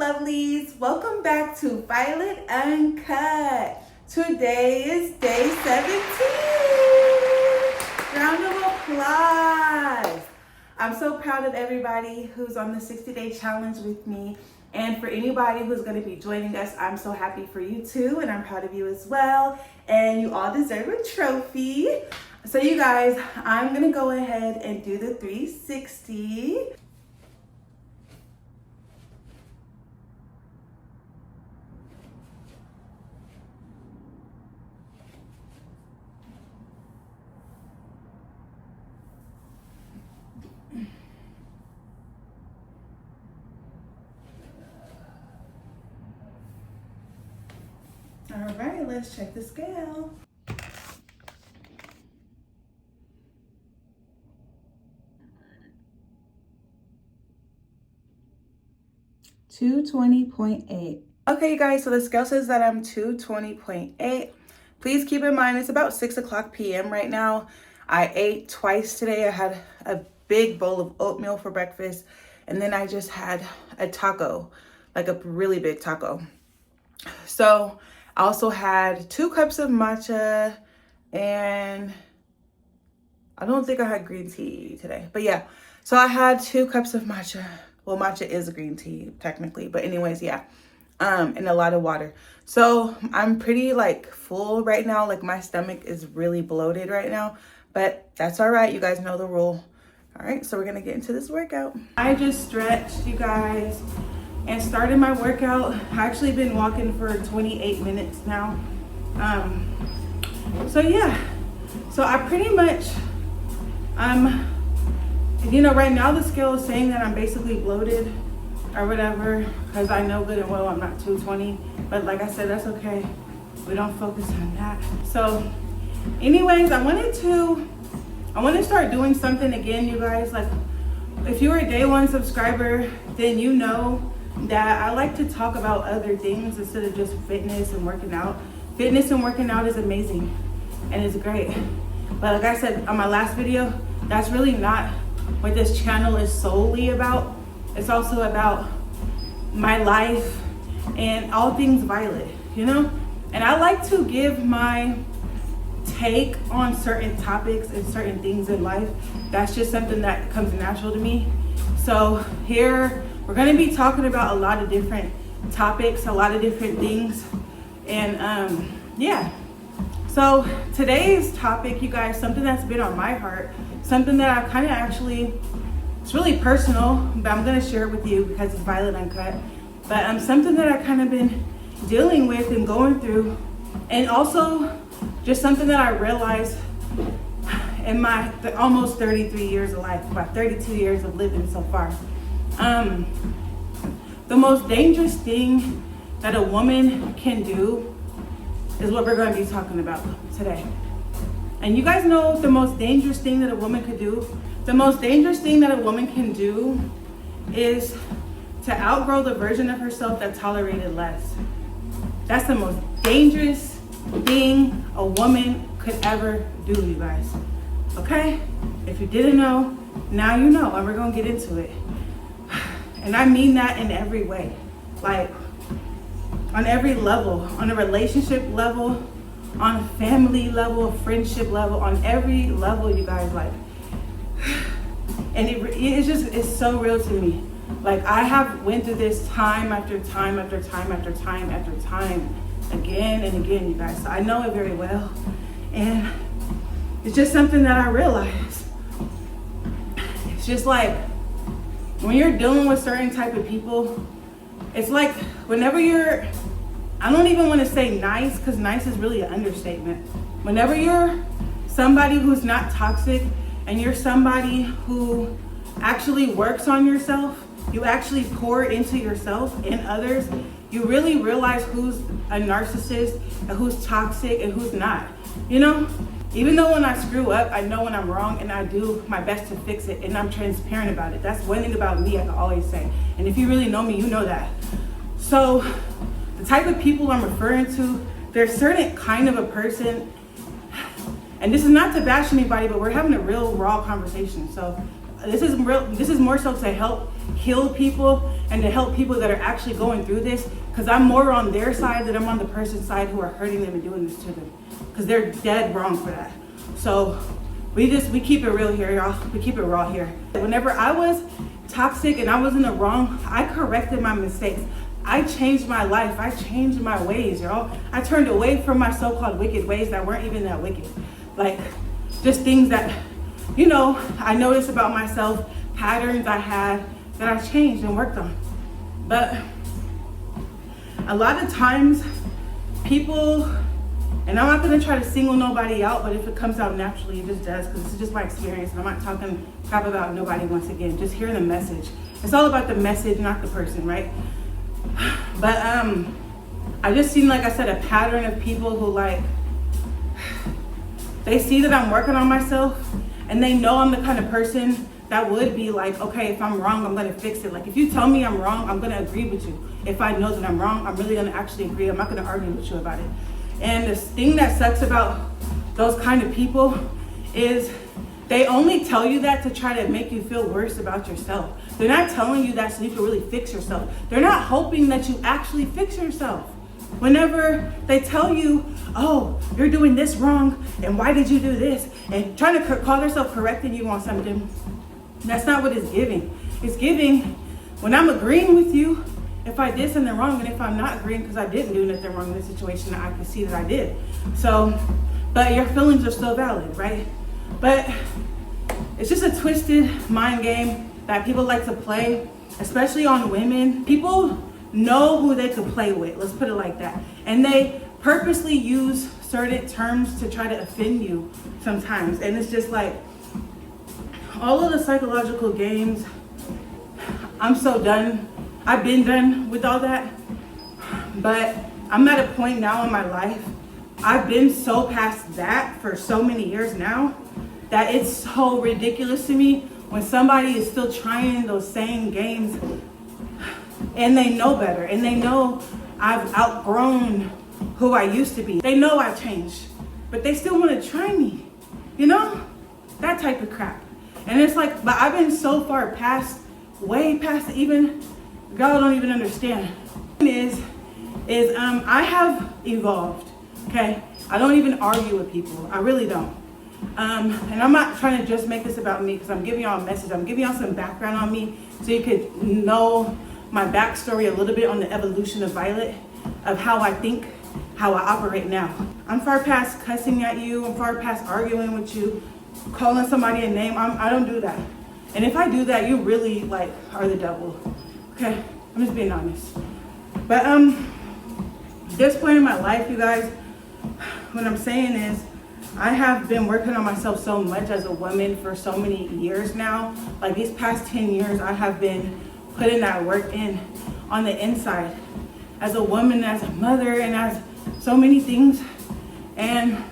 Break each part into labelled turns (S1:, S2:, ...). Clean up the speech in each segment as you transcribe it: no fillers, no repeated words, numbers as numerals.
S1: lovelies. Welcome back to Violet Uncut. Today is day 17. Round of applause. I'm so proud of everybody who's on the 60-day challenge with me. And for anybody who's going to be joining us, I'm so happy for you too. And I'm proud of you as well. And you all deserve a trophy. So you guys, I'm going to go ahead and do the 360. All right, let's check the scale. $220.8. Okay, you guys, so the scale says that I'm 220.8. Please keep in mind it's about 6:00 p.m. right now. I ate twice today. I had a big bowl of oatmeal for breakfast, and then I just had a taco, like a really big taco. So I also had 2 cups of matcha, and I don't think I had green tea today, but yeah. So I had 2 cups of matcha. Well, matcha is a green tea technically, but anyways, yeah. And a lot of water. So I'm pretty like full right now. Like my stomach is really bloated right now, but that's all right. You guys know the rule. All right, so we're gonna get into this workout. I just stretched, you guys, and started my workout. I actually been walking for 28 minutes now. So yeah, so I pretty much, you know, right now the scale is saying that I'm basically bloated or whatever, because I know good and well I'm not 220, but like I said, that's okay. We don't focus on that. So anyways, I want to start doing something again, you guys. Like if you're a day one subscriber, then you know that I like to talk about other things instead of just fitness and working out. Fitness and working out is amazing and it's great. But like I said on my last video, that's really not what this channel is solely about. It's also about my life and all things Violet, you know? And I like to give my take on certain topics and certain things in life. That's just something that comes natural to me. So here, we're gonna be talking about a lot of different topics, a lot of different things. And yeah. So today's topic, you guys, something that's been on my heart, something that I kind of actually, it's really personal, but I'm gonna share it with you because it's Violet Uncut. But something that I kind of been dealing with and going through, and also just something that I realized in my almost 33 years of life, about 32 years of living so far. The most dangerous thing that a woman can do is what we're going to be talking about today. And you guys know the most dangerous thing that a woman could do? The most dangerous thing that a woman can do is to outgrow the version of herself that tolerated less. That's the most dangerous thing a woman could ever do, you guys. Okay? If you didn't know, now you know, and we're going to get into it. And I mean that in every way. Like, on every level, on a relationship level, on a family level, friendship level, on every level, you guys, like, and it's so real to me. Like, I have went through this time after time after time after time after time, again and again, you guys. So I know it very well. And it's just something that I realize. It's just like, when you're dealing with certain type of people, it's like whenever you're, I don't even want to say nice, because nice is really an understatement. Whenever you're somebody who's not toxic and you're somebody who actually works on yourself, you actually pour into yourself and others, you really realize who's a narcissist and who's toxic and who's not, you know? Even though when I screw up, I know when I'm wrong and I do my best to fix it and I'm transparent about it. That's one thing about me I can always say. And if you really know me, you know that. So the type of people I'm referring to, there's certain kind of a person, and this is not to bash anybody, but we're having a real raw conversation. So this is more so to help heal people and to help people that are actually going through this, because I'm more on their side than I'm on the person's side who are hurting them and doing this to them, because they're dead wrong for that. So we keep it real here, y'all. We keep it raw here. Whenever I was toxic and I was in the wrong, I corrected my mistakes. I changed my life. I changed my ways, y'all. I turned away from my so-called wicked ways that weren't even that wicked. Like, just things that, you know, I noticed about myself, patterns I had that I changed and worked on. But a lot of times people, and I'm not gonna try to single nobody out, but if it comes out naturally, it just does, because this is just my experience, and I'm not talking crap about nobody once again, just hearing the message. It's all about the message, not the person, right? But I just seen, like I said, a pattern of people who, like, they see that I'm working on myself, and they know I'm the kind of person that would be like, okay, if I'm wrong, I'm gonna fix it. Like, if you tell me I'm wrong, I'm gonna agree with you. If I know that I'm wrong, I'm really gonna actually agree. I'm not gonna argue with you about it. And the thing that sucks about those kind of people is they only tell you that to try to make you feel worse about yourself. They're not telling you that so you can really fix yourself. They're not hoping that you actually fix yourself. Whenever they tell you, oh, you're doing this wrong, and why did you do this? And trying to call themselves correcting you on something, that's not what it's giving. It's giving, when I'm agreeing with you, if I did something wrong, and if I'm not agreeing because I didn't do nothing wrong in this situation, I can see that I did. So, but your feelings are still valid, right? But it's just a twisted mind game that people like to play, especially on women. People know who they could play with, let's put it like that. And they purposely use certain terms to try to offend you sometimes. And it's just like, all of the psychological games, I'm so done. I've been done with all that. But I'm at a point now in my life, I've been so past that for so many years now, that it's so ridiculous to me when somebody is still trying those same games and they know better, and they know I've outgrown who I used to be. They know I've changed, but they still want to try me, you know? That type of crap. And it's like, but I've been so far past, way past even, God don't even understand. I have evolved, okay? I don't even argue with people, I really don't. And I'm not trying to just make this about me, because I'm giving y'all a message. I'm giving y'all some background on me so you could know my backstory a little bit on the evolution of Violet, of how I think, how I operate now. I'm far past cussing at you. I'm far past arguing with you, calling somebody a name. I don't do that. And if I do that, you really like are the devil. Okay, I'm just being honest. But this point in my life, you guys, what I'm saying is, I have been working on myself so much as a woman for so many years now. Like these past 10 years, I have been putting that work in on the inside as a woman, as a mother, and as so many things. And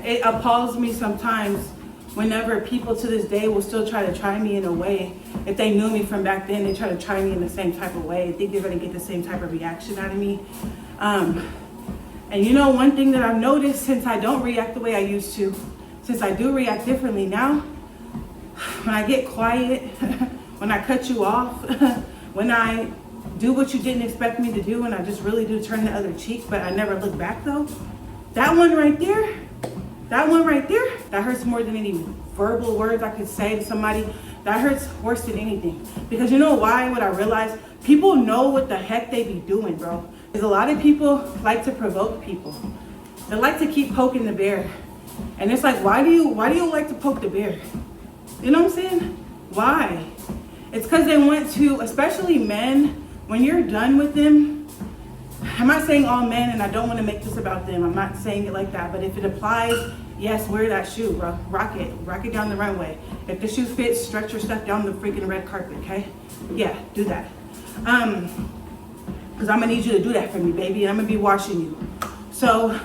S1: it appalls me sometimes whenever people to this day will still try me in a way. If they knew me from back then, they try to try me in the same type of way. They think they're gonna get the same type of reaction out of me. And you know, one thing that I've noticed since I don't react the way I used to, since I do react differently now, when I get quiet, when I cut you off, when I do what you didn't expect me to do, and I just really do turn the other cheek, but I never look back though, that one right there, that hurts more than any verbal words I could say to somebody. That hurts worse than anything. Because you know why? What I realized, people know what the heck they be doing, bro. Because a lot of people like to provoke people. They like to keep poking the bear. And it's like, why do you like to poke the bear? You know what I'm saying? Why? It's because they want to, especially men, when you're done with them, I'm not saying all men, and I don't want to make this about them. I'm not saying it like that. But if it applies, yes, wear that shoe, bro. Rock it down the runway. If the shoe fits, stretch your stuff down the freaking red carpet, okay? Yeah, do that. Because I'm gonna need you to do that for me, baby, and I'm gonna be watching you. So,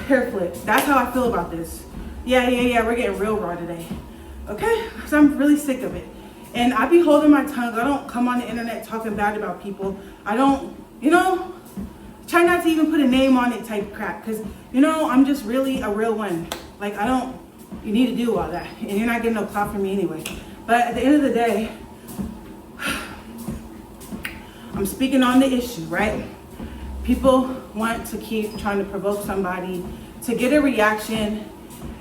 S1: hair flip. That's how I feel about this. Yeah, we're getting real raw today. Okay? Because I'm really sick of it. And I be holding my tongue. I don't come on the internet talking bad about people. I don't, try not to even put a name on it type crap. Because, I'm just really a real one. Like, you need to do all that. And you're not getting no clout from me anyway. But at the end of the day, I'm speaking on the issue, right? People want to keep trying to provoke somebody to get a reaction.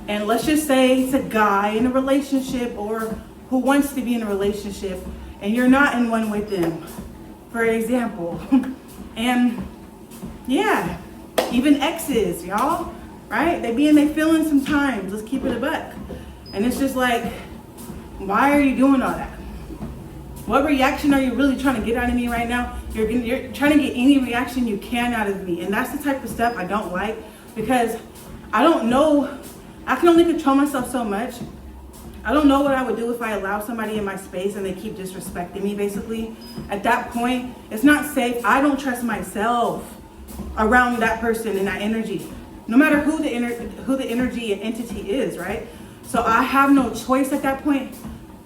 S1: And let's just say it's a guy in a relationship or who wants to be in a relationship and you're not in one with them, for example. And yeah, even exes, y'all, right? They be in their feelings sometimes. Let's keep it a buck. And it's just like, why are you doing all that? What reaction are you really trying to get out of me right now? You're trying to get any reaction you can out of me. And that's the type of stuff I don't like, because I don't know, I can only control myself so much. I don't know what I would do if I allow somebody in my space and they keep disrespecting me, basically. At that point, it's not safe. I don't trust myself around that person and that energy, no matter who the energy and entity is, right? So I have no choice at that point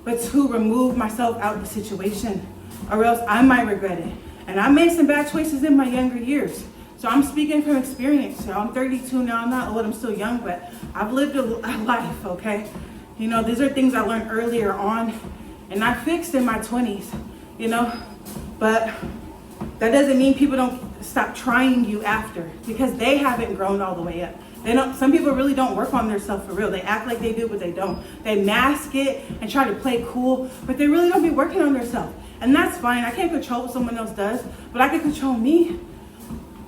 S1: but to remove myself out of the situation, or else I might regret it. And I made some bad choices in my younger years. So I'm speaking from experience. So I'm 32 now, I'm not old, I'm still young, but I've lived a life, okay? You know, these are things I learned earlier on and I fixed in my 20s, you know? But that doesn't mean people don't stop trying you after, because they haven't grown all the way up. They don't. Some people really don't work on themselves for real. They act like they do, but they don't. They mask it and try to play cool, but they really don't be working on themselves. And that's fine. I can't control what someone else does, but I can control me.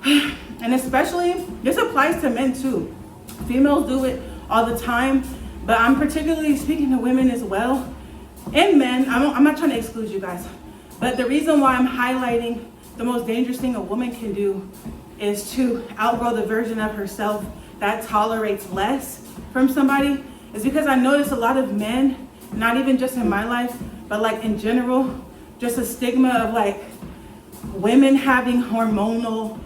S1: And especially, this applies to men too. Females do it all the time, but I'm particularly speaking to women as well. And men, I'm not trying to exclude you guys, but the reason why I'm highlighting the most dangerous thing a woman can do is to outgrow the version of herself that tolerates less from somebody, is because I notice a lot of men, not even just in my life, but like in general, just a stigma of like women having hormonal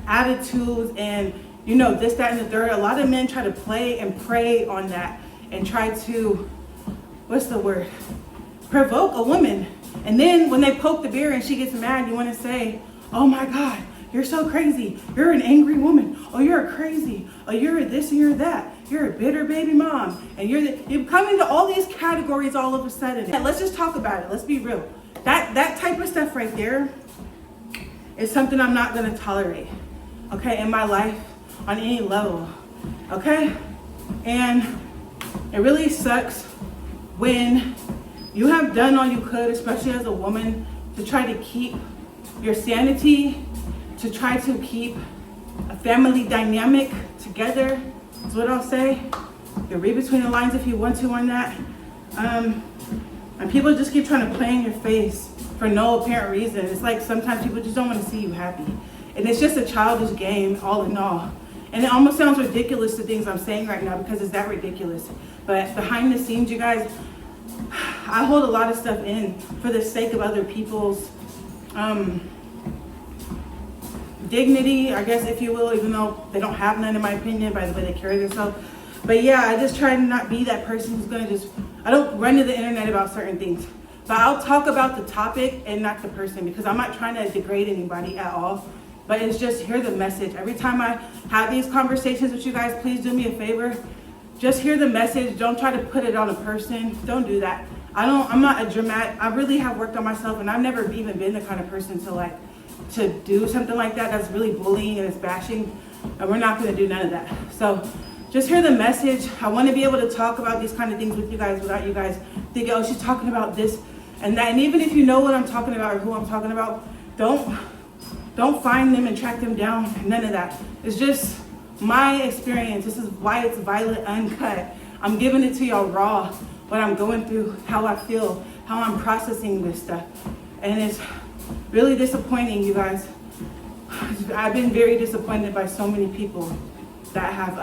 S1: attitudes and, you know, this, that, and the third. A lot of men try to play and prey on that and try to, what's the word? Provoke a woman. And then when they poke the bear and she gets mad, you want to say, oh my God, you're so crazy. You're an angry woman. Oh, you're crazy. Oh, you're this and you're that. You're a bitter baby mom. And you come into all these categories all of a sudden. And let's just talk about it. Let's be real. That type of stuff right there is something I'm not going to tolerate, okay, in my life on any level, okay? And it really sucks when you have done all you could, especially as a woman, to try to keep your sanity, to try to keep a family dynamic together, is what I'll say. You can read between the lines if you want to on that. And people just keep trying to play in your face for no apparent reason. It's like sometimes people just don't want to see you happy. And it's just a childish game, all in all. And it almost sounds ridiculous, the things I'm saying right now, because it's that ridiculous. But behind the scenes, you guys, I hold a lot of stuff in for the sake of other people's dignity, I guess, if you will, even though they don't have none, in my opinion, by the way they carry themselves. But yeah, I just try to not be that person who's gonna I don't run to the internet about certain things. But I'll talk about the topic and not the person, because I'm not trying to degrade anybody at all. But it's just hear the message. Every time I have these conversations with you guys, please do me a favor. Just hear the message. Don't try to put it on a person. Don't do that. I'm not a dramatic. I really have worked on myself, and I've never even been the kind of person to do something like that. That's really bullying and it's bashing, and we're not going to do none of that. So just hear the message. I want to be able to talk about these kind of things with you guys without you guys thinking, oh, she's talking about this and that. And even if you know what I'm talking about or who I'm talking about, don't find them and track them down. None of that. It's just my experience. This is why it's Violet Uncut. I'm giving it to y'all raw, what I'm going through, how I feel, how I'm processing this stuff. And it's really disappointing, you guys. I've been very disappointed by so many people that have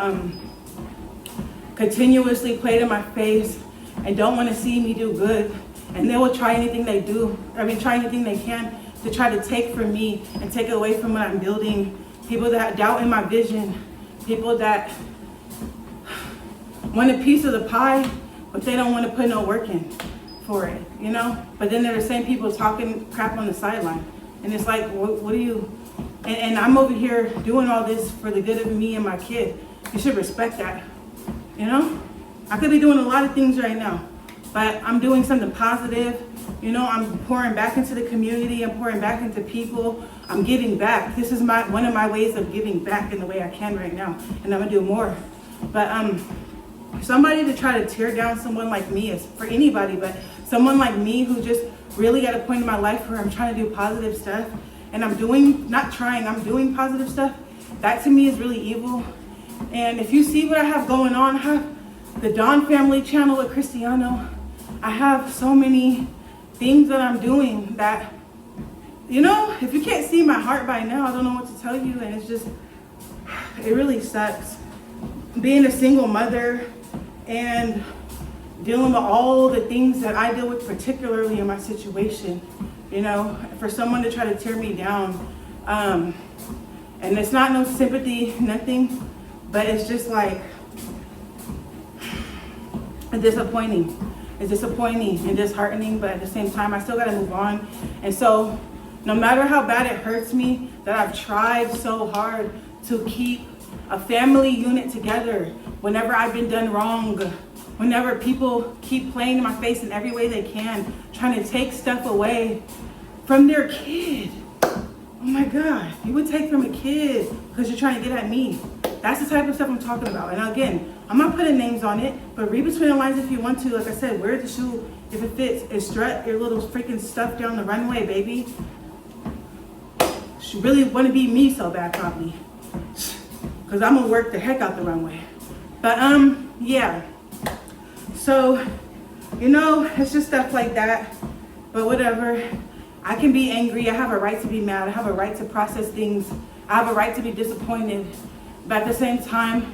S1: continuously played in my face and don't want to see me do good. And they will try anything they try anything they can to try to take from me and take away from what I'm building. People that doubt in my vision, people that want a piece of the pie, but they don't want to put no work in for it, you know? But then they're the same people talking crap on the sideline. And it's like, what do you, and I'm over here doing all this for the good of me and my kid. You should respect that, you know? I could be doing a lot of things right now, but I'm doing something positive. You know, I'm pouring back into the community. I'm pouring back into people. I'm giving back. This is one of my ways of giving back in the way I can right now, and I'm gonna do more. But somebody to try to tear down someone like me, is for anybody, but someone like me who just really at a point in my life where I'm trying to do positive stuff, and I'm doing positive stuff. That to me is really evil. And if you see what I have going on, I have the Dawn Family channel with Cristiano. I have so many things that I'm doing that, you know, if you can't see my heart by now, I don't know what to tell you. And it's just, it really sucks. Being a single mother and dealing with all the things that I deal with, particularly in my situation, you know, for someone to try to tear me down. And it's not no sympathy, nothing, but it's just like, it's disappointing. It's disappointing and disheartening, but at the same time, I still gotta move on. And so, no matter how bad it hurts me, that I've tried so hard to keep a family unit together whenever I've been done wrong, whenever people keep playing in my face in every way they can, trying to take stuff away from their kid. Oh my God, you would take from a kid because you're trying to get at me. That's the type of stuff I'm talking about. And again, I'm not putting names on it, but read between the lines if you want to. Like I said, wear the shoe if it fits, and strut your little freaking stuff down the runway, baby. She really want to be me so bad, probably, because I'm gonna work the heck out the runway. But yeah. So, you know, it's just stuff like that. But whatever. I can be angry. I have a right to be mad. I have a right to process things. I have a right to be disappointed. But at the same time,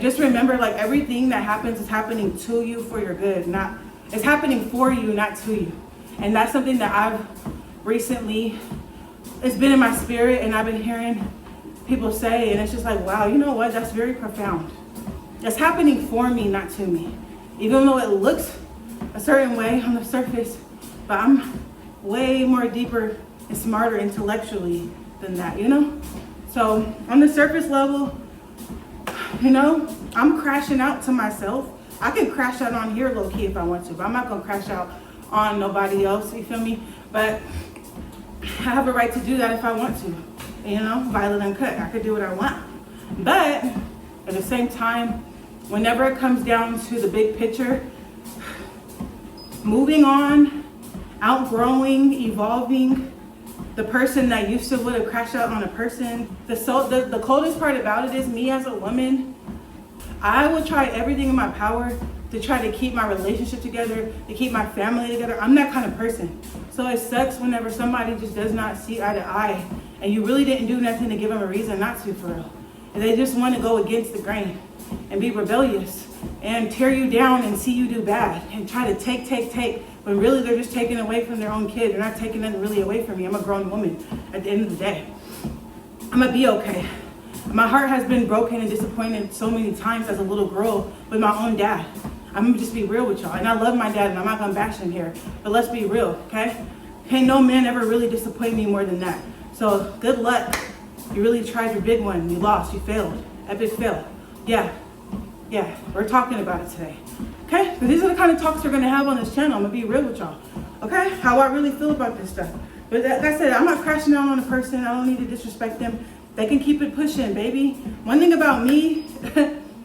S1: just remember, like, everything that happens is happening to you for your good. It's happening for you, not to you. And that's something that I've recently, it's been in my spirit, and I've been hearing people say, and it's just like, wow, you know what? That's very profound. It's happening for me, not to me. Even though it looks a certain way on the surface, but I'm way more deeper and smarter intellectually than that, you know? So on the surface level, you know, I'm crashing out to myself. I can crash out on here low key if I want to, but I'm not gonna crash out on nobody else, you feel me? But I have a right to do that if I want to, you know, Violet Uncut, I could do what I want. But at the same time, whenever it comes down to the big picture, moving on, outgrowing, evolving, the person that used to would have crashed out on a person. The coldest part about it is, me as a woman, I would try everything in my power to try to keep my relationship together, to keep my family together. I'm that kind of person. So it sucks whenever somebody just does not see eye to eye, and you really didn't do nothing to give them a reason not to, for real. And they just want to go against the grain and be rebellious and tear you down and see you do bad and try to take, when really they're just taking away from their own kid. They're not taking nothing really away from me. I'm a grown woman at the end of the day. I'm gonna be okay. My heart has been broken and disappointed so many times as a little girl with my own dad. I'm gonna just be real with y'all. And I love my dad, and I'm not gonna bash him here, but let's be real, okay? Ain't no man ever really disappointed me more than that. So good luck. You really tried your big one. You lost, you failed. Epic fail. Yeah, we're talking about it today. Okay, so these are the kind of talks we're gonna have on this channel. I'm gonna be real with y'all. Okay, how I really feel about this stuff. But like I said, I'm not crashing out on a person. I don't need to disrespect them. They can keep it pushing, baby. One thing about me,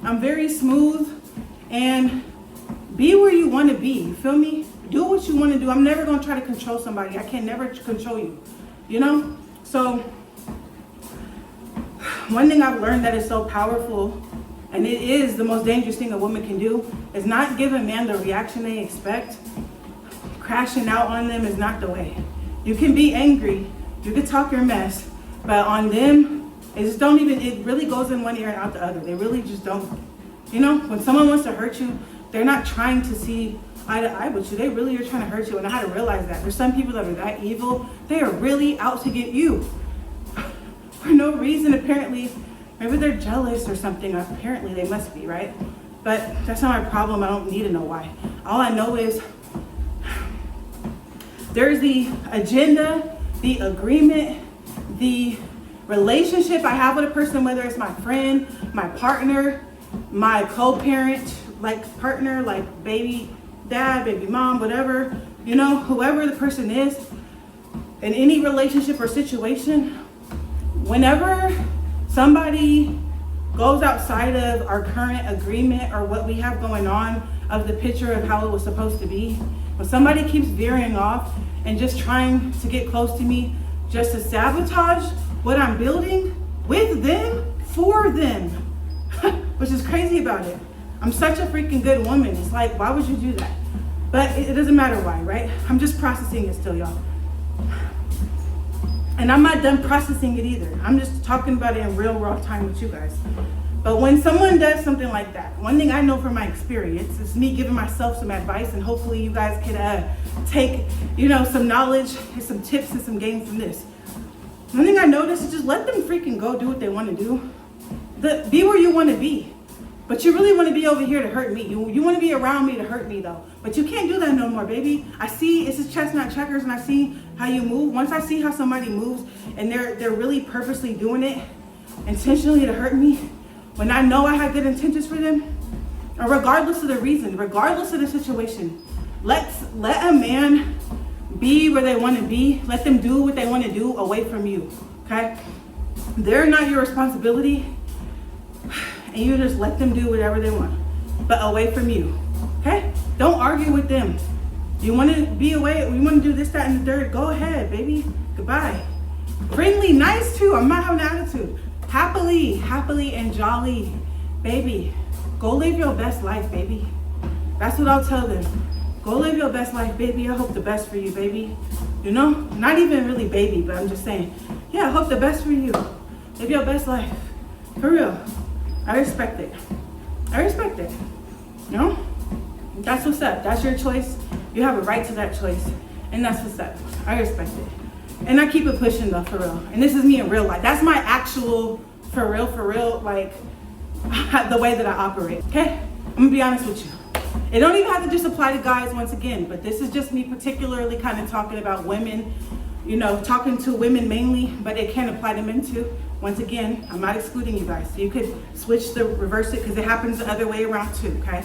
S1: I'm very smooth, and be where you want to be. You feel me? Do what you want to do. I'm never gonna try to control somebody. I can never control you. You know? So one thing I've learned that is so powerful, and it is the most dangerous thing a woman can do, is not give a man the reaction they expect. Crashing out on them is not the way. You can be angry, you can talk your mess, but on them, it really goes in one ear and out the other. They really just don't. You know, when someone wants to hurt you, they're not trying to see eye to eye with you. They really are trying to hurt you, and I had to realize that. There's some people that are that evil, they are really out to get you. For no reason, apparently. Maybe they're jealous or something. Apparently they must be, right? But that's not my problem. I don't need to know why. All I know is there's the agenda, the agreement, the relationship I have with a person, whether it's my friend, my partner, my co-parent, like partner, like baby dad, baby mom, whatever, you know, whoever the person is, in any relationship or situation, whenever somebody goes outside of our current agreement or what we have going on of the picture of how it was supposed to be, when somebody keeps veering off and just trying to get close to me just to sabotage what I'm building with them, for them, which is crazy about it. I'm such a freaking good woman. It's like, why would you do that? But it doesn't matter why, right? I'm just processing it still, y'all. And I'm not done processing it either. I'm just talking about it in real raw time with you guys. But when someone does something like that, one thing I know from my experience is me giving myself some advice, and hopefully you guys can take, you know, some knowledge and some tips and some gain from this. One thing I noticed is just let them freaking go do what they want to do. Be where you want to be. But you really want to be over here to hurt me. You want to be around me to hurt me though. But you can't do that no more, baby. I see it's just chestnut checkers, and I see how you move. Once I see how somebody moves and they're really purposely doing it intentionally to hurt me, when I know I have good intentions for them, or regardless of the reason, regardless of the situation, let a man be where they want to be. Let them do what they want to do away from you, okay? They're not your responsibility. And you just let them do whatever they want, but away from you, okay? Don't argue with them. You want to be away, you want to do this, that, and the third, go ahead, baby. Goodbye. Friendly, nice too. I'm not having an attitude. Happily and jolly, baby. Go live your best life, baby. That's what I'll tell them. Go live your best life, baby. I hope the best for you, baby. You know, not even really baby, but I'm just saying, yeah, I hope the best for you. Live your best life, for real. I respect it. You know? That's what's up. That's your choice. You have a right to that choice. And that's what's up. I respect it. And I keep it pushing though, for real. And this is me in real life. That's my actual, for real, like, the way that I operate, okay? I'm gonna be honest with you. It don't even have to just apply to guys once again, but this is just me particularly kind of talking about women, you know, talking to women mainly, but it can apply to men too. Once again, I'm not excluding you guys. So you could reverse it, because it happens the other way around too, okay?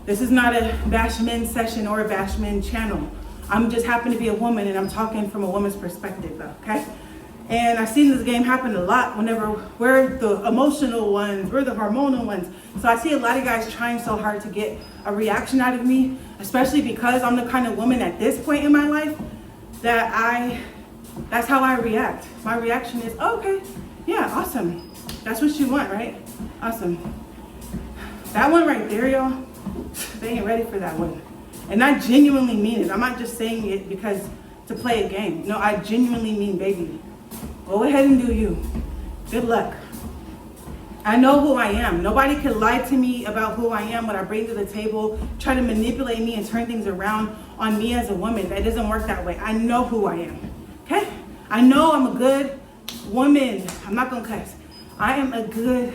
S1: This is not a bash men session or a bash men channel. I'm just happen to be a woman, and I'm talking from a woman's perspective though, okay? And I've seen this game happen a lot whenever we're the emotional ones, we're the hormonal ones. So I see a lot of guys trying so hard to get a reaction out of me, especially because I'm the kind of woman at this point in my life that that's how I react. My reaction is, oh, okay, yeah, awesome. That's what you want, right? Awesome. That one right there, y'all, they ain't ready for that one. And I genuinely mean it. I'm not just saying it because to play a game. No, I genuinely mean, baby, go ahead and do you. Good luck. I know who I am. Nobody can lie to me about who I am, what I bring to the table, try to manipulate me and turn things around on me as a woman. That doesn't work that way. I know who I am, okay? I know I'm a good woman. I'm not gonna cuss. I am a good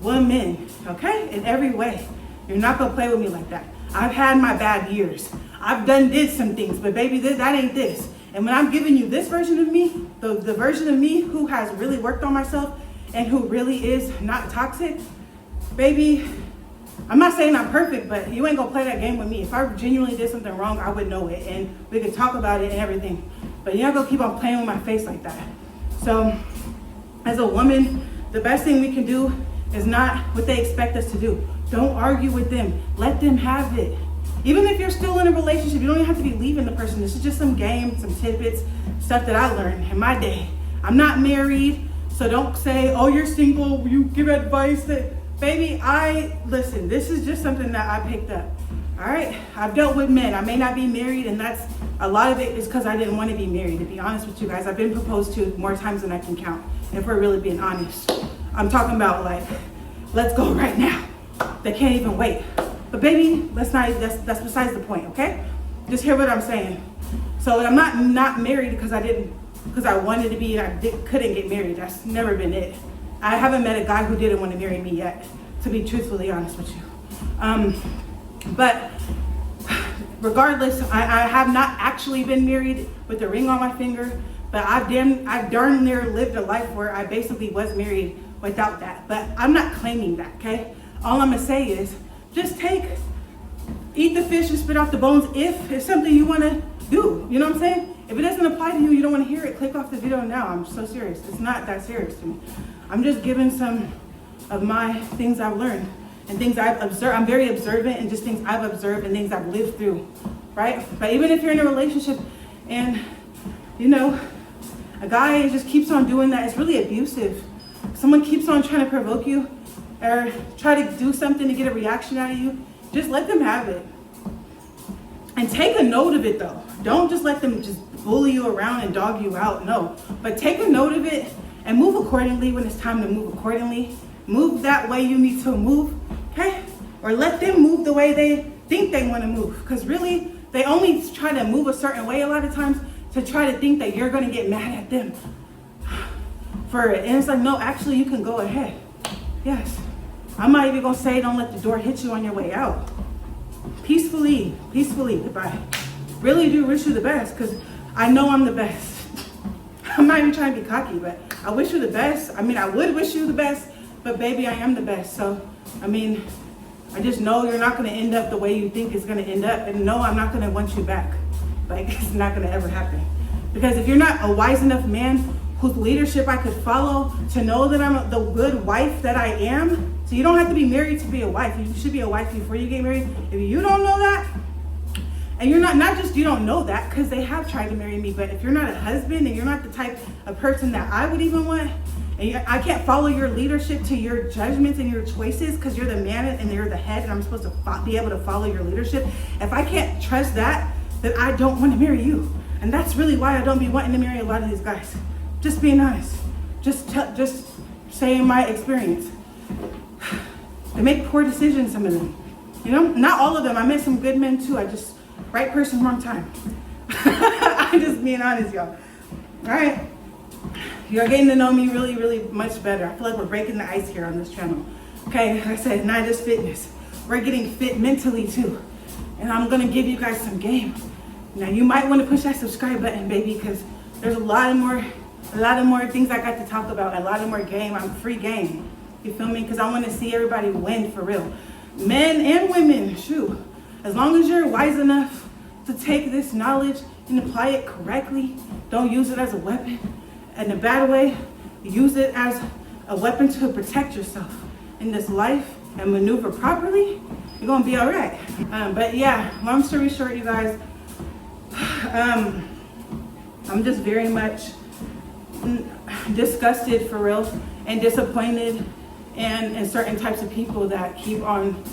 S1: woman, okay? In every way. You're not gonna play with me like that. I've had my bad years. I've did some things, but baby, that ain't this. And when I'm giving you this version of me, the version of me who has really worked on myself and who really is not toxic, baby, I'm not saying I'm perfect, but you ain't gonna play that game with me. If I genuinely did something wrong, I would know it, and we could talk about it and everything. But you're not gonna keep on playing with my face like that. So, as a woman, the best thing we can do is not what they expect us to do. Don't argue with them. Let them have it. Even if you're still in a relationship, you don't even have to be leaving the person. This is just some game, some tidbits, stuff that I learned in my day. I'm not married, so don't say, oh, you're single, you give advice that, baby, listen, this is just something that I picked up. All right, I've dealt with men. I may not be married, and that's a lot of it is because I didn't want to be married, to be honest with you guys. I've been proposed to more times than I can count, if we're really being honest. I'm talking about like, let's go right now. They can't even wait. But baby, that's besides the point, okay? Just hear what I'm saying. So I'm not married because I wanted to be and couldn't get married. That's never been it. I haven't met a guy who didn't want to marry me yet, to be truthfully honest with you. But regardless, I have not actually been married with a ring on my finger, but I've darn near lived a life where I basically was married without that. But I'm not claiming that, okay? All I'm gonna say is just take eat the fish and spit out the bones if it's something you want to do. You know what I'm saying? If it doesn't apply to you, you don't want to hear it, click off the video now. I'm so serious. It's not that serious to me. I'm just giving some of my things I've learned and things I've observed. I'm very observant and just things I've observed and things I've lived through, right? But even if you're in a relationship and, you know, a guy just keeps on doing that, it's really abusive. Someone keeps on trying to provoke you or try to do something to get a reaction out of you, just let them have it. And take a note of it though. Don't just let them just bully you around and dog you out, no. But take a note of it and move accordingly when it's time to move accordingly. Move that way you need to move, okay? Or let them move the way they think they want to move. Because really, they only try to move a certain way a lot of times to try to think that you're going to get mad at them for it. And it's like, no, actually, you can go ahead. Yes. I'm not even going to say don't let the door hit you on your way out. Peacefully, goodbye. Really do wish you the best because I know I'm the best. I'm not even trying to be cocky, but I wish you the best. I mean, I would wish you the best, but baby, I am the best. So, I mean, I just know you're not going to end up the way you think it's going to end up. And no, I'm not going to want you back. Like, it's not going to ever happen. Because if you're not a wise enough man whose leadership I could follow to know that I'm the good wife that I am, so you don't have to be married to be a wife. You should be a wife before you get married. If you don't know that, and you're not just you don't know that because they have tried to marry me, but if you're not a husband and you're not the type of person that I would even want, and I can't follow your leadership to your judgments and your choices because you're the man and you're the head and I'm supposed to be able to follow your leadership. If I can't trust that, then I don't want to marry you. And that's really why I don't be wanting to marry a lot of these guys. Just being honest. Just saying my experience. They make poor decisions, some of them. You know, not all of them. I met some good men too. I just, right person, wrong time. I'm just being honest, y'all. All right. You're getting to know me really, really much better. I feel like we're breaking the ice here on this channel. Okay, like I said, not just fitness. We're getting fit mentally too. And I'm gonna give you guys some game. Now you might want to push that subscribe button, baby, because there's a lot more things I got to talk about, a lot of more game. I'm free game. You feel me? Because I want to see everybody win for real. Men and women, shoot. As long as you're wise enough to take this knowledge and apply it correctly, don't use it as a weapon in a bad way. Use it as a weapon to protect yourself in this life and maneuver properly, you're gonna be all right. But yeah, long story short, you guys, I'm just very much disgusted for real and disappointed in certain types of people that keep on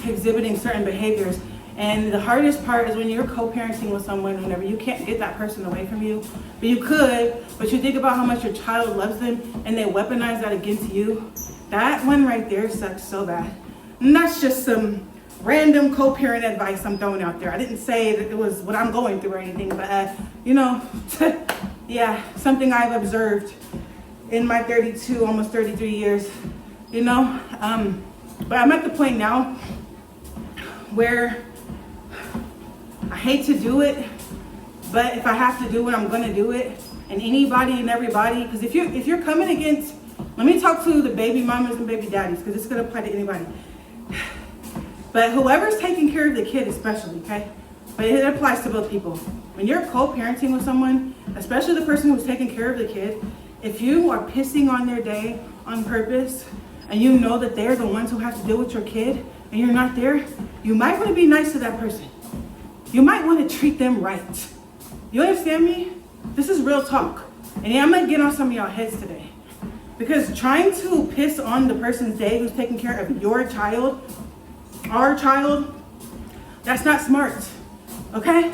S1: exhibiting certain behaviors. And the hardest part is when you're co-parenting with someone, whenever you can't get that person away from you, but you could, but you think about how much your child loves them and they weaponize that against you. That one right there sucks so bad. And that's just some random co-parent advice I'm throwing out there. I didn't say that it was what I'm going through or anything, but you know, yeah, something I've observed in my 32, almost 33 years, you know. But I'm at the point now where I hate to do it, but if I have to do it, I'm gonna do it. And anybody and everybody, because if you're coming against, let me talk to the baby mamas and baby daddies, because it's gonna apply to anybody. But whoever's taking care of the kid especially, okay? But it applies to both people. When you're co-parenting with someone, especially the person who's taking care of the kid, if you are pissing on their day on purpose, and you know that they're the ones who have to deal with your kid, and you're not there, you might want to be nice to that person. You might want to treat them right. You understand me? This is real talk. And yeah, I'm going to get on some of y'all heads today. Because trying to piss on the person's day who's taking care of your child, our child, that's not smart. Okay?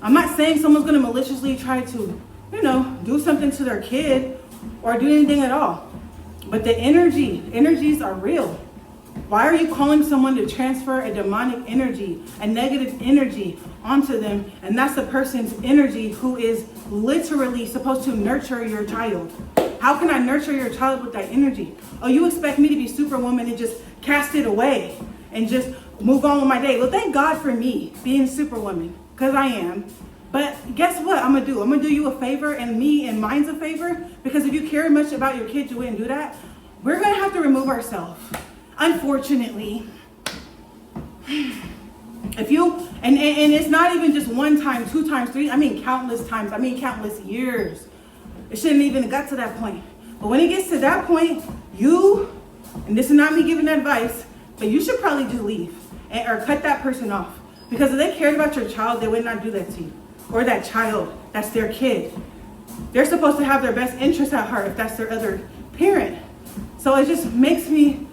S1: I'm not saying someone's going to maliciously try to, you know, do something to their kid or do anything at all. But the energies are real. Why are you calling someone to transfer a demonic energy, a negative energy onto them? And that's the person's energy who is literally supposed to nurture your child. How can I nurture your child with that energy? Oh, you expect me to be Superwoman and just cast it away and just move on with my day? Well, thank God for me being Superwoman, because I am. But guess what I'm gonna do? I'm gonna do you a favor and me and mine's a favor, because if you care much about your kids, you wouldn't do that. We're gonna have to remove ourselves. Unfortunately, If you, and it's not even just one time, 2 times, 3, I mean countless times, I mean countless years. It shouldn't even have got to that point. But when it gets to that point, and this is not me giving advice, but you should probably just leave or cut that person off. Because if they cared about your child, they would not do that to you. Or that child, that's their kid. They're supposed to have their best interest at heart if that's their other parent. So it just makes me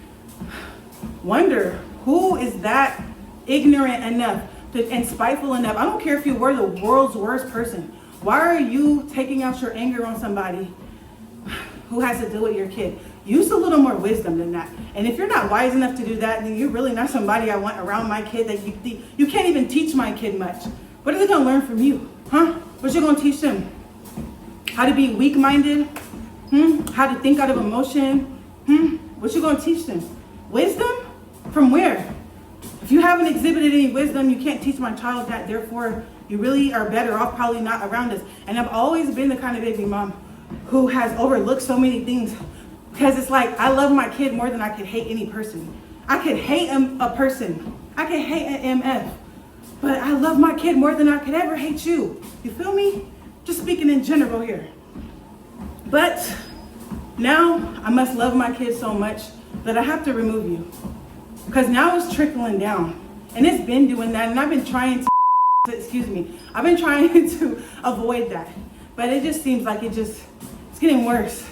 S1: wonder, who is that ignorant enough and spiteful enough? I don't care if you were the world's worst person. Why are you taking out your anger on somebody who has to deal with your kid? Use a little more wisdom than that. And if you're not wise enough to do that, then you're really not somebody I want around my kid. That you can't even teach my kid much. What are they gonna learn from you? Huh? What you gonna teach them? How to be weak-minded? How to think out of emotion? What you gonna teach them? Wisdom? From where? If you haven't exhibited any wisdom, you can't teach my child that. Therefore, you really are better off probably not around us. And I've always been the kind of baby mom who has overlooked so many things, because it's like, I love my kid more than I could hate any person. I could hate a person. I could hate an MF. But I love my kid more than I could ever hate you. You feel me? Just speaking in general here. But now I must love my kid so much that I have to remove you. Because now it's trickling down. And it's been doing that. And I've been trying to, I've been trying to avoid that. But it just seems like it's getting worse.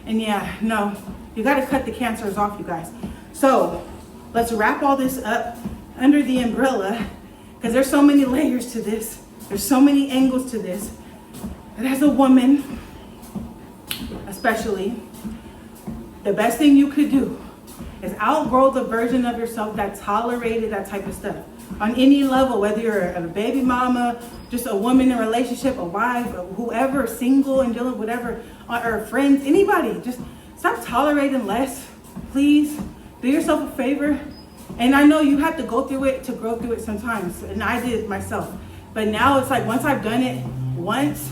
S1: And yeah, no, you got to cut the cancers off, you guys. So let's wrap all this up under the umbrella, because there's so many layers to this. There's so many angles to this. And as a woman, especially, the best thing you could do is outgrow the version of yourself that tolerated that type of stuff. On any level, whether you're a baby mama, just a woman in a relationship, a wife, or whoever, single and dealing with whatever, or friends, anybody, just stop tolerating less, please. Do yourself a favor. And I know you have to go through it to grow through it sometimes, and I did myself. But now it's like, once I've done it once,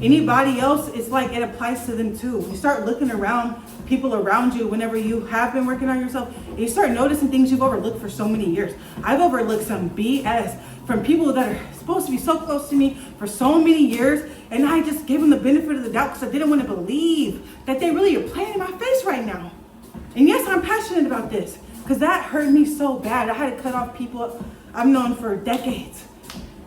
S1: anybody else, it's like it applies to them too. You start looking around, people around you, whenever you have been working on yourself, and you start noticing things you've overlooked for so many years. I've overlooked some BS from people that are supposed to be so close to me for so many years, and I just gave them the benefit of the doubt because I didn't want to believe that they really are playing in my face right now. And yes, I'm passionate about this, because that hurt me so bad. I had to cut off people I've known for decades,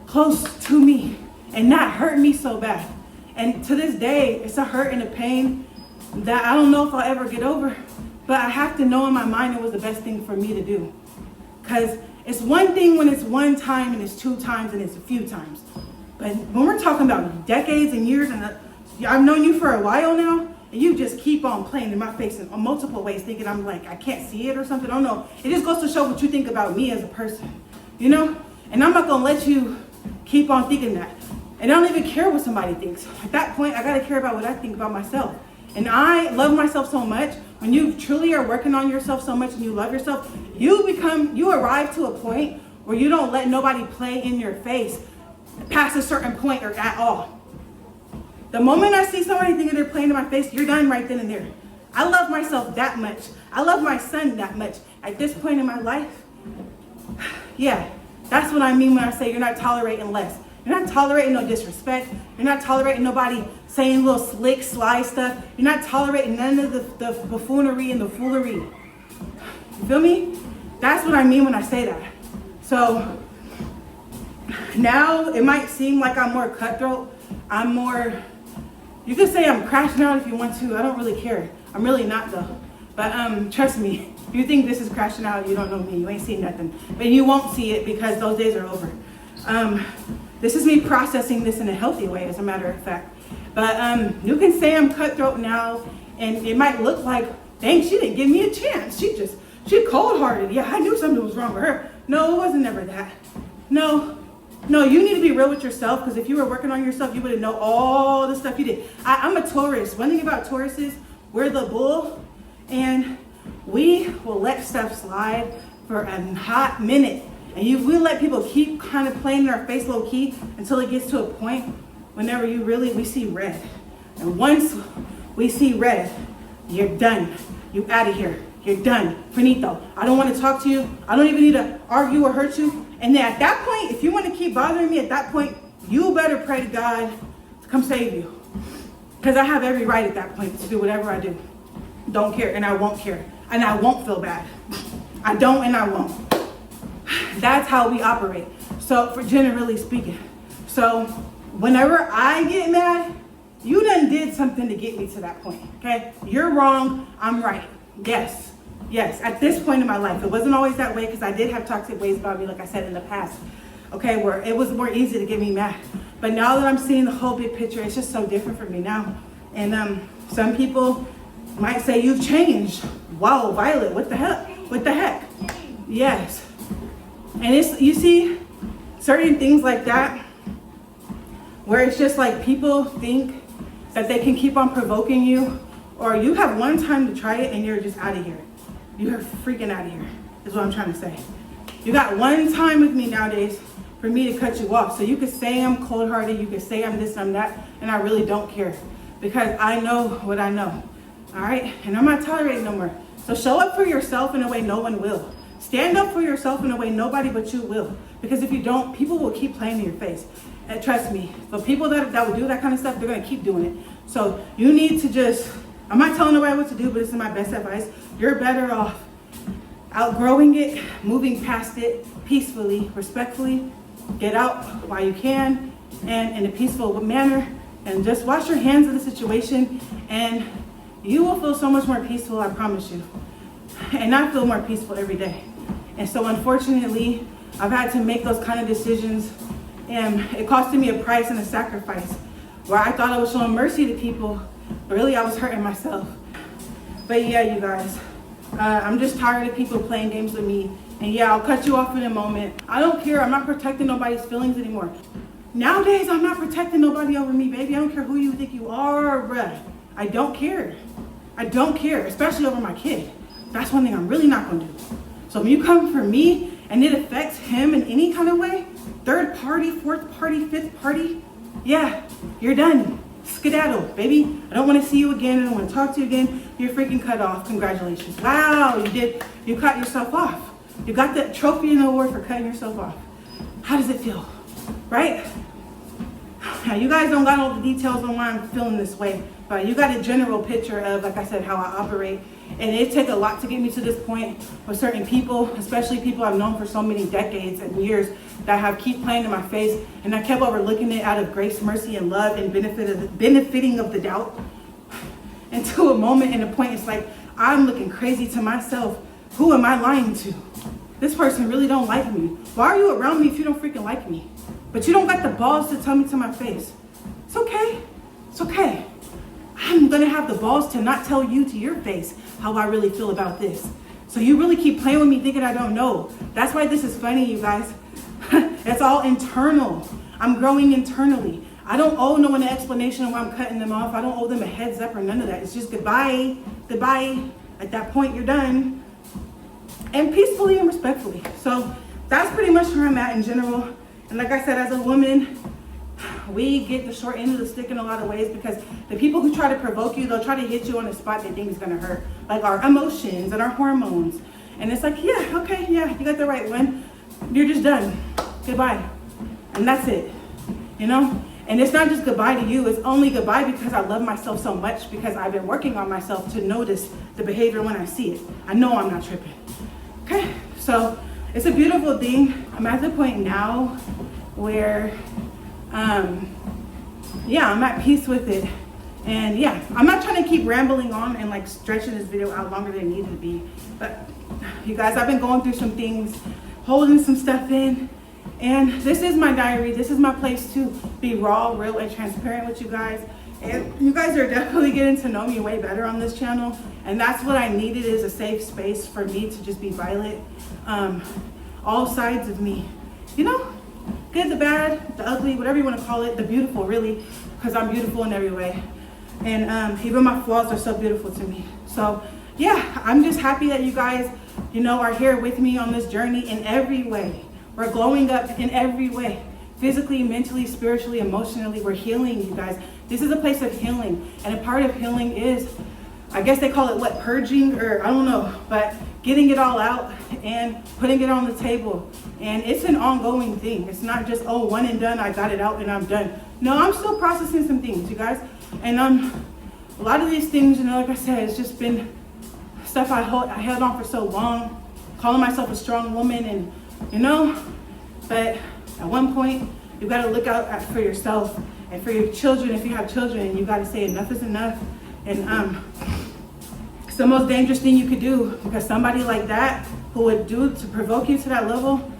S1: close to me, and that hurt me so bad. And to this day, it's a hurt and a pain that I don't know if I'll ever get over, but I have to know in my mind it was the best thing for me to do. Because it's one thing when it's one time and it's 2 times and it's a few times. But when we're talking about decades and years, and I've known you for a while now, and you just keep on playing in my face in multiple ways, thinking I'm like, I can't see it or something. I don't know. It just goes to show what you think about me as a person, you know? And I'm not going to let you keep on thinking that. And I don't even care what somebody thinks. At that point, I got to care about what I think about myself. And I love myself so much. When you truly are working on yourself so much and you love yourself, you arrive to a point where you don't let nobody play in your face past a certain point or at all. The moment I see somebody thinking they're playing in my face, you're done right then and there. I love myself that much. I love my son that much. At this point in my life, yeah, that's what I mean when I say you're not tolerating less. You're not tolerating no disrespect. You're not tolerating nobody saying little slick, sly stuff. You're not tolerating none of the buffoonery and the foolery. You feel me? That's what I mean when I say that. So now it might seem like I'm more cutthroat. I'm more, you could say I'm crashing out if you want to. I don't really care. I'm really not though. But trust me, if you think this is crashing out, you don't know me. You ain't seen nothing. But you won't see it because those days are over. This is me processing this in a healthy way, as a matter of fact. But you can say I'm cutthroat now, and it might look like, dang, she didn't give me a chance. She cold-hearted. Yeah, I knew something was wrong with her. No, it wasn't never that. No, you need to be real with yourself, because if you were working on yourself, you wouldn't know all the stuff you did. I'm a Taurus. One thing about Taurus is we're the bull, and we will let stuff slide for a hot minute. And we'll let people keep kind of playing in our face low key until it gets to a point whenever we see red. And once we see red, you're done. You out of here. You're done. Finito. I don't want to talk to you. I don't even need to argue or hurt you. And then at that point, if you want to keep bothering me at that point, you better pray to God to come save you. Because I have every right at that point to do whatever I do. Don't care, and I won't care. And I won't feel bad. I don't, and I won't. That's how we operate. So, for generally speaking. So, whenever I get mad, you done did something to get me to that point, okay? You're wrong, I'm right. Yes, at this point in my life. It wasn't always that way because I did have toxic ways about me, like I said in the past, okay, where it was more easy to get me mad. But now that I'm seeing the whole big picture, it's just so different for me now. And some people might say, you've changed. Wow, Violet, what the heck? What the heck? Yes. And it's, you see, certain things like that, where it's just like people think that they can keep on provoking you, or you have one time to try it and you're just out of here. You're freaking out of here, is what I'm trying to say. You got one time with me nowadays for me to cut you off. So you could say I'm cold-hearted, you could say I'm this, I'm that, and I really don't care. Because I know what I know, all right? And I'm not tolerating no more. So show up for yourself in a way no one will. Stand up for yourself in a way nobody but you will. Because if you don't, people will keep playing in your face. And trust me, the people that will do that kind of stuff, they're gonna keep doing it. So you need to just, I'm not telling nobody what to do, but this is my best advice. You're better off outgrowing it, moving past it peacefully, respectfully. Get out while you can and in a peaceful manner, and just wash your hands of the situation, and you will feel so much more peaceful, I promise you. And I feel more peaceful every day. And so unfortunately, I've had to make those kind of decisions, and it costed me a price and a sacrifice, where I thought I was showing mercy to people, but really I was hurting myself. But yeah, you guys, I'm just tired of people playing games with me. And yeah, I'll cut you off in a moment. I don't care, I'm not protecting nobody's feelings anymore. Nowadays, I'm not protecting nobody over me, baby. I don't care who you think you are, bruh. I don't care. I don't care, especially over my kid. That's one thing I'm really not gonna do. So when you come for me and it affects him in any kind of way, third party, fourth party, fifth party, yeah, you're done. Skedaddle, baby. I don't want to see you again. I don't want to talk to you again. You're freaking cut off. Congratulations. Wow, you cut yourself off. You got that trophy and award for cutting yourself off. How does it feel? Right? Now, you guys don't got all the details on why I'm feeling this way, but you got a general picture of, like I said, how I operate. And it took a lot to get me to this point with certain people, especially people I've known for so many decades and years that have keep playing in my face, and I kept overlooking it out of grace, mercy, and love and benefiting of the doubt. And to a moment and a point, it's like, I'm looking crazy to myself. Who am I lying to? This person really don't like me. Why are you around me if you don't freaking like me? But you don't got the balls to tell me to my face. It's okay. It's okay. I'm gonna have the balls to not tell you to your face how I really feel about this. So you really keep playing with me thinking I don't know. That's why this is funny, you guys. It's all internal. I'm growing internally. I don't owe no one an explanation of why I'm cutting them off. I don't owe them a heads up or none of that. It's just goodbye, goodbye. At that point, you're done. And peacefully and respectfully. So that's pretty much where I'm at in general. And like I said, as a woman, we get the short end of the stick in a lot of ways, because the people who try to provoke you, they'll try to hit you on a spot they think is gonna hurt. Like our emotions and our hormones. And it's like, yeah, okay, yeah, you got the right one. You're just done. Goodbye. And that's it, you know? And it's not just goodbye to you, it's only goodbye because I love myself so much, because I've been working on myself to notice the behavior when I see it. I know I'm not tripping. Okay, so it's a beautiful thing. I'm at the point now where, yeah, I'm at peace with it. And yeah, I'm not trying to keep rambling on and like stretching this video out longer than it needed to be. But you guys, I've been going through some things, holding some stuff in. And this is my diary. This is my place to be raw, real, and transparent with you guys. And you guys are definitely getting to know me way better on this channel. And that's what I needed, is a safe space for me to just be Violet. All sides of me. You know, good, the bad, the ugly, whatever you want to call it, the beautiful, really, because I'm beautiful in every way. And even my flaws are so beautiful to me. So yeah, I'm just happy that you guys, you know, are here with me on this journey in every way. We're glowing up in every way. Physically, mentally, spiritually, emotionally, we're healing, you guys. This is a place of healing. And a part of healing is I guess they call it what, purging, or I don't know, but getting it all out and putting it on the table. And it's an ongoing thing. It's not just, oh, one and done, I got it out and I'm done. No, I'm still processing some things, you guys. And a lot of these things, you know, like I said, it's just been stuff I held on for so long, calling myself a strong woman, and you know, but at one point, you got to look out for yourself and for your children if you have children, and you got to say enough is enough. And it's the most dangerous thing you could do, because somebody like that who would do to provoke you to that level,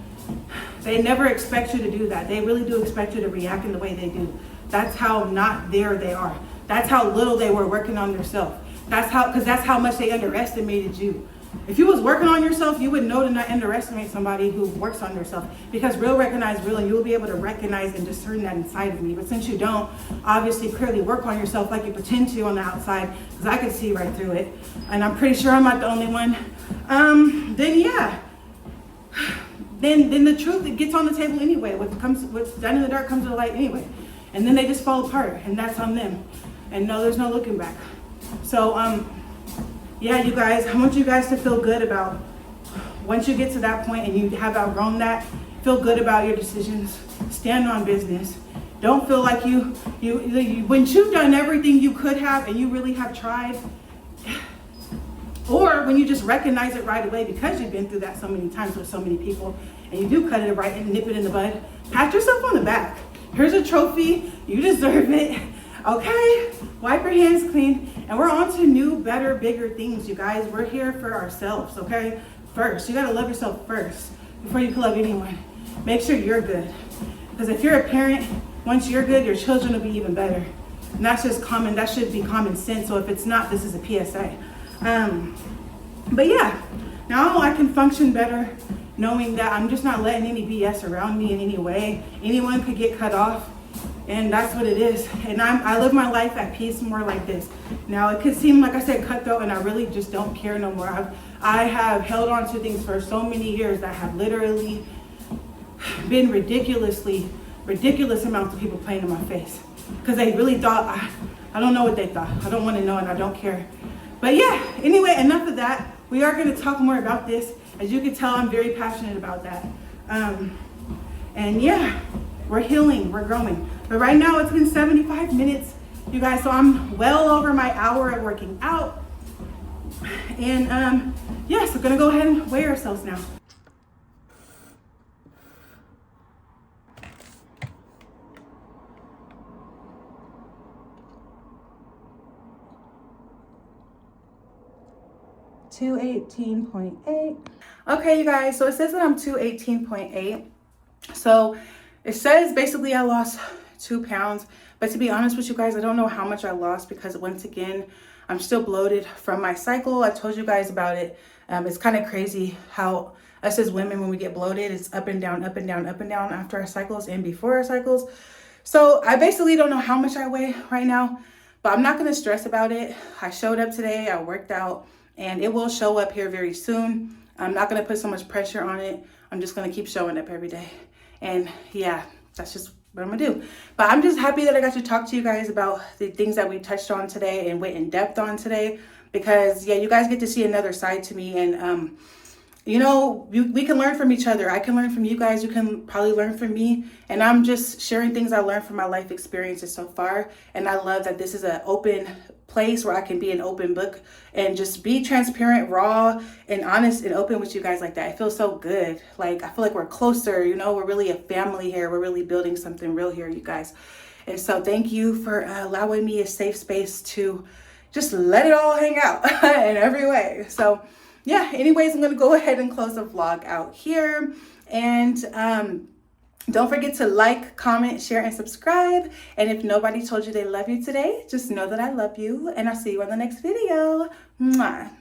S1: they never expect you to do that. They really do expect you to react in the way they do. That's how not there they are. That's how little they were working on themselves. Because that's how much they underestimated you. If you was working on yourself, you would know to not underestimate somebody who works on themselves, because real recognize real, and you will be able to recognize and discern that inside of me. But since you don't, obviously clearly work on yourself like you pretend to on the outside, because I can see right through it, and I'm pretty sure I'm not the only one, then yeah, then the truth, it gets on the table anyway. What's done in the dark comes to the light anyway, and then they just fall apart, and that's on them. And no, there's no looking back. So yeah, you guys, I want you guys to feel good about, once you get to that point and you have outgrown that, feel good about your decisions. Stand on business. Don't feel like you when you've done everything you could have and you really have tried, or when you just recognize it right away because you've been through that so many times with so many people, and you do cut it right and nip it in the bud, pat yourself on the back. Here's a trophy. You deserve it. Okay? Wipe your hands clean. And we're on to new, better, bigger things, you guys. We're here for ourselves, okay? First, you gotta love yourself first before you can love anyone. Make sure you're good. Because if you're a parent, once you're good, your children will be even better. And that's just common, that should be common sense. So if it's not, this is a PSA. But yeah, now I can function better knowing that I'm just not letting any BS around me in any way. Anyone could get cut off. And that's what it is. And I live my life at peace more like this. Now, it could seem, like I said, cutthroat, and I really just don't care no more. I have held on to things for so many years that have literally been ridiculous amounts of people playing in my face. Because they really thought, I don't know what they thought. I don't want to know, and I don't care. But yeah, anyway, enough of that. We are going to talk more about this. As you can tell, I'm very passionate about that. And yeah, we're healing, we're growing. But right now it's been 75 minutes, you guys, so I'm well over my hour of working out. And yes, we're gonna go ahead and weigh ourselves now. $218.8. Okay, you guys, so it says that I'm 218.8. So it says basically I lost 2 pounds, but to be honest with you guys, I don't know how much I lost, because once again, I'm still bloated from my cycle. I told you guys about it. It's kind of crazy how us as women, when we get bloated, it's up and down, up and down, up and down after our cycles and before our cycles. So I basically don't know how much I weigh right now, but I'm not going to stress about it. I showed up today, I worked out, and it will show up here very soon. I'm not going to put so much pressure on it. I'm just going to keep showing up every day. And yeah, that's just what I'm gonna do. But I'm just happy that I got to talk to you guys about the things that we touched on today and went in depth on today, because yeah, you guys get to see another side to me. And you know, we can learn from each other. I can learn from you guys. You can probably learn from me. And I'm just sharing things I learned from my life experiences so far. And I love that this is an open place where I can be an open book and just be transparent, raw, and honest and open with you guys like that. It feels so good. Like, I feel like we're closer, you know, we're really a family here. We're really building something real here, you guys. And so thank you for allowing me a safe space to just let it all hang out in every way. So yeah, anyways, I'm going to go ahead and close the vlog out here. And don't forget to like, comment, share, and subscribe. And if nobody told you they love you today, just know that I love you. And I'll see you on the next video. Mwah.